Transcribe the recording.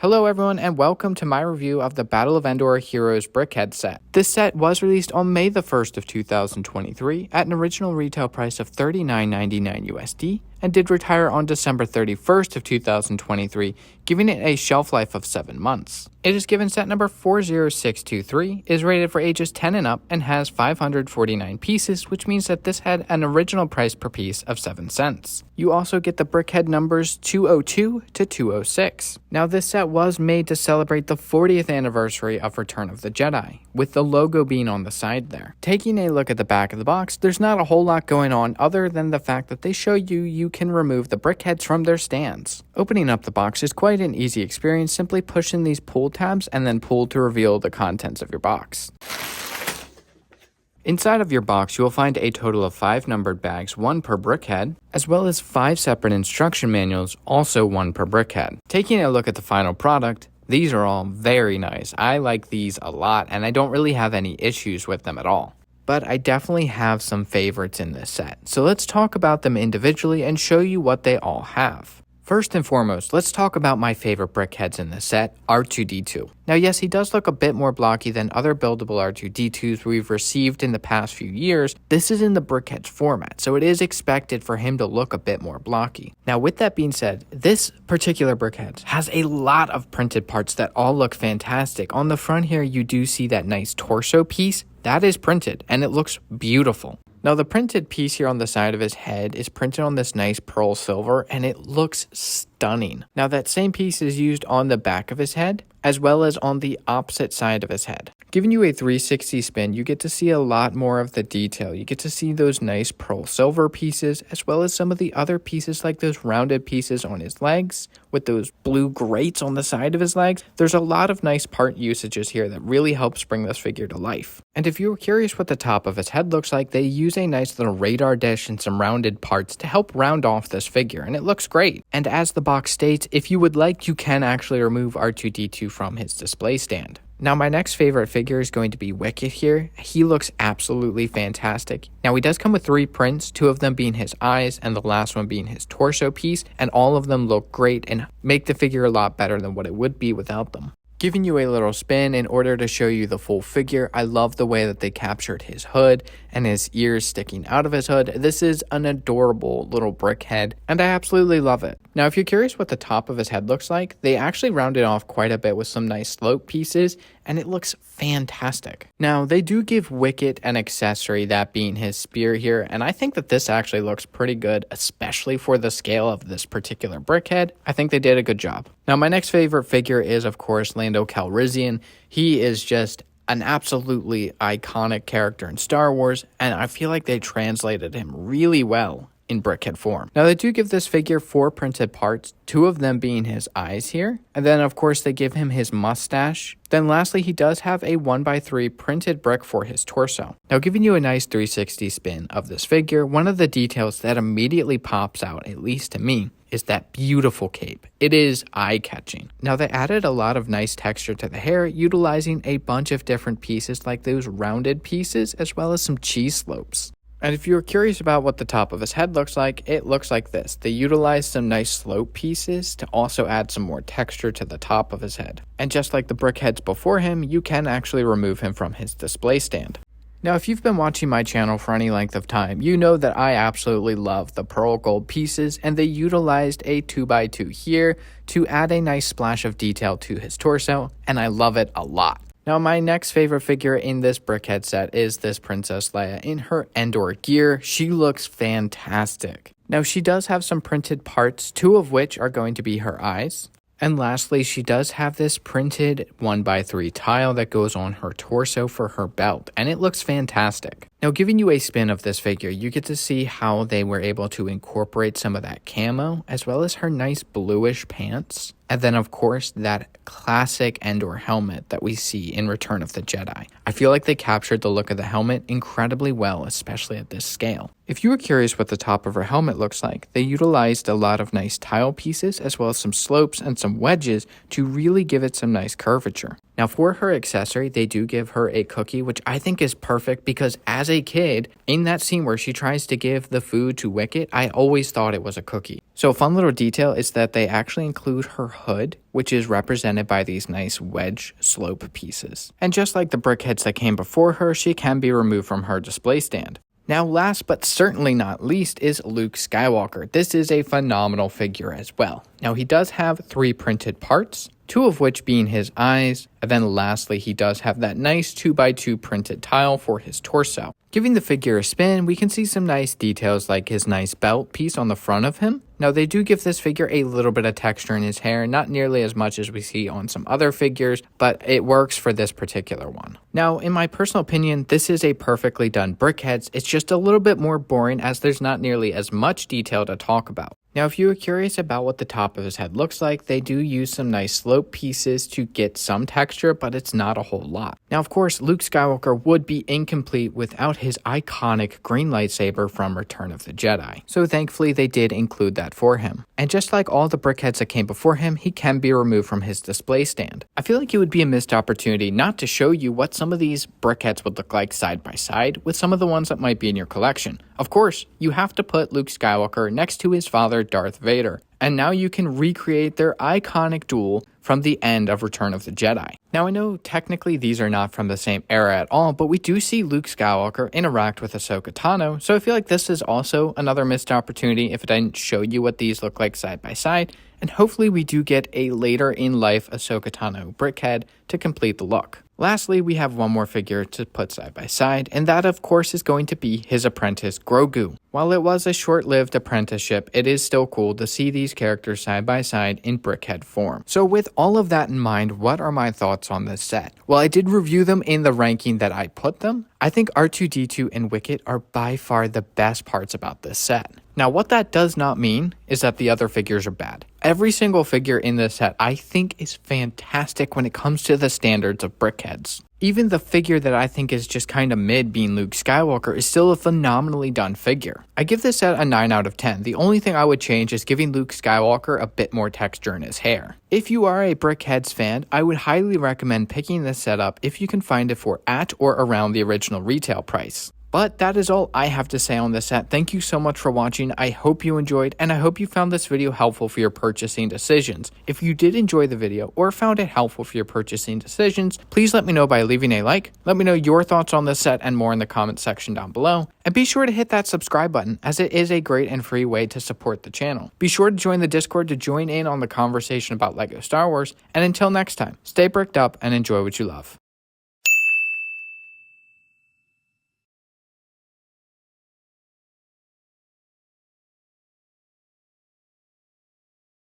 Hello everyone and welcome to my review of the Battle of Endor Heroes BrickHeadz set. This set was released on May the 1st of 2023 at an original retail price of $39.99 USD and did retire on December 31st of 2023, giving it a shelf life of 7 months. It is given set number 40623, is rated for ages 10 and up, and has 549 pieces, which means that this had an original price per piece of 7 cents. You also get the BrickHead numbers 202 to 206. Now this set was made to celebrate the 40th anniversary of Return of the Jedi, with the logo being on the side there. Taking a look at the back of the box, there's not a whole lot going on other than the fact that they show you can remove the BrickHeads from their stands. Opening up the box is quite an easy experience, simply pushing these pull tabs and then pull to reveal the contents of your box. Inside of your box, you will find a total of 5 numbered bags, 1 per BrickHead, as well as 5 separate instruction manuals, also 1 per BrickHead. Taking a look at the final product, these are all very nice. I like these a lot, and I don't really have any issues with them at all. But I definitely have some favorites in this set, so let's talk about them individually and show you what they all have. First and foremost, let's talk about my favorite BrickHeads in this set, R2-D2. Now yes, he does look a bit more blocky than other buildable R2-D2s we've received in the past few years. This is in the BrickHeads format, so it is expected for him to look a bit more blocky. Now with that being said, this particular BrickHeads has a lot of printed parts that all look fantastic. On the front here, you do see that nice torso piece. That is printed, and it looks beautiful. Now the printed piece here on the side of his head is printed on this nice pearl silver, and it looks stunning. Now that same piece is used on the back of his head, as well as on the opposite side of his head. Giving you a 360 spin, you get to see a lot more of the detail. You get to see those nice pearl silver pieces, as well as some of the other pieces like those rounded pieces on his legs, with those blue grates on the side of his legs. There's a lot of nice part usages here that really helps bring this figure to life. And if you were curious what the top of his head looks like, they use a nice little radar dish and some rounded parts to help round off this figure, and it looks great. And as the box states, if you would like, you can actually remove R2-D2 from his display stand. Now my next favorite figure is going to be Wicket here. He looks absolutely fantastic. Now he does come with 3 prints, 2 of them being his eyes and the last one being his torso piece, and all of them look great and make the figure a lot better than what it would be without them. Giving you a little spin in order to show you the full figure, I love the way that they captured his hood and his ears sticking out of his hood. This is an adorable little BrickHead, and I absolutely love it. Now, if you're curious what the top of his head looks like, they actually rounded off quite a bit with some nice slope pieces, and it looks fantastic. Now, they do give Wicket an accessory, that being his spear here, and I think that this actually looks pretty good, especially for the scale of this particular BrickHead. I think they did a good job. Now, my next favorite figure is, of course, Lando Calrissian. He is just an absolutely iconic character in Star Wars, and I feel like they translated him really well in BrickHead form. Now they do give this figure 4 printed parts, 2 of them being his eyes here, and then of course they give him his mustache. Then lastly, he does have a 1x3 printed brick for his torso. Now giving you a nice 360 spin of this figure, one of the details that immediately pops out, at least to me, is that beautiful cape. It is eye-catching. Now they added a lot of nice texture to the hair, utilizing a bunch of different pieces like those rounded pieces, as well as some cheese slopes. And if you're curious about what the top of his head looks like, it looks like this. They utilized some nice slope pieces to also add some more texture to the top of his head. And just like the BrickHeads before him, you can actually remove him from his display stand. Now, if you've been watching my channel for any length of time, you know that I absolutely love the pearl gold pieces, and they utilized a 2x2 here to add a nice splash of detail to his torso, and I love it a lot. Now, my next favorite figure in this BrickHead set is this Princess Leia in her Endor gear. She looks fantastic. Now, she does have some printed parts, 2 of which are going to be her eyes. And lastly, she does have this printed 1x3 tile that goes on her torso for her belt, and it looks fantastic. Now, giving you a spin of this figure, you get to see how they were able to incorporate some of that camo, as well as her nice bluish pants. And then, of course, that classic Endor helmet that we see in Return of the Jedi. I feel like they captured the look of the helmet incredibly well, especially at this scale. If you were curious what the top of her helmet looks like, they utilized a lot of nice tile pieces, as well as some slopes and some wedges to really give it some nice curvature. Now for her accessory, they do give her a cookie, which I think is perfect because as a kid, in that scene where she tries to give the food to Wicket, I always thought it was a cookie. So a fun little detail is that they actually include her hood, which is represented by these nice wedge slope pieces. And just like the BrickHeadz that came before her, she can be removed from her display stand. Now last but certainly not least is Luke Skywalker. This is a phenomenal figure as well. Now he does have 3 printed parts, 2 of which being his eyes, and then lastly he does have that nice 2x2 printed tile for his torso. Giving the figure a spin, we can see some nice details like his nice belt piece on the front of him. Now they do give this figure a little bit of texture in his hair, not nearly as much as we see on some other figures, but it works for this particular one. Now in my personal opinion, this is a perfectly done BrickHeadz. It's just a little bit more boring as there's not nearly as much detail to talk about. Now, if you were curious about what the top of his head looks like, they do use some nice slope pieces to get some texture, but it's not a whole lot. Now, of course, Luke Skywalker would be incomplete without his iconic green lightsaber from Return of the Jedi. So thankfully, they did include that for him. And just like all the BrickHeadz that came before him, he can be removed from his display stand. I feel like it would be a missed opportunity not to show you what some of these BrickHeadz would look like side by side with some of the ones that might be in your collection. Of course, you have to put Luke Skywalker next to his father, Darth Vader, and now you can recreate their iconic duel from the end of Return of the Jedi. Now I know technically these are not from the same era at all, but we do see Luke Skywalker interact with Ahsoka Tano, so I feel like this is also another missed opportunity if it didn't show you what these look like side by side, and hopefully we do get a later in life Ahsoka Tano BrickHead to complete the look. Lastly, we have one more figure to put side by side, and that of course is going to be his apprentice Grogu. While it was a short-lived apprenticeship, it is still cool to see these characters side by side in BrickHead form. So with all of that in mind, what are my thoughts on this set? Well, I did review them in the ranking that I put them. I think R2-D2 and Wicket are by far the best parts about this set. Now, what that does not mean is that the other figures are bad. Every single figure in this set I think is fantastic when it comes to the standards of BrickHeadz. Even the figure that I think is just kind of mid, being Luke Skywalker, is still a phenomenally done figure. I give this set a 9 out of 10. The only thing I would change is giving Luke Skywalker a bit more texture in his hair. If you are a BrickHeadz fan, I would highly recommend picking this set up if you can find it for at or around the original retail price. But that is all I have to say on this set. Thank you so much for watching. I hope you enjoyed, and I hope you found this video helpful for your purchasing decisions. If you did enjoy the video or found it helpful for your purchasing decisions, please let me know by leaving a like. Let me know your thoughts on this set and more in the comment section down below. And be sure to hit that subscribe button, as it is a great and free way to support the channel. Be sure to join the Discord to join in on the conversation about LEGO Star Wars. And until next time, stay bricked up and enjoy what you love.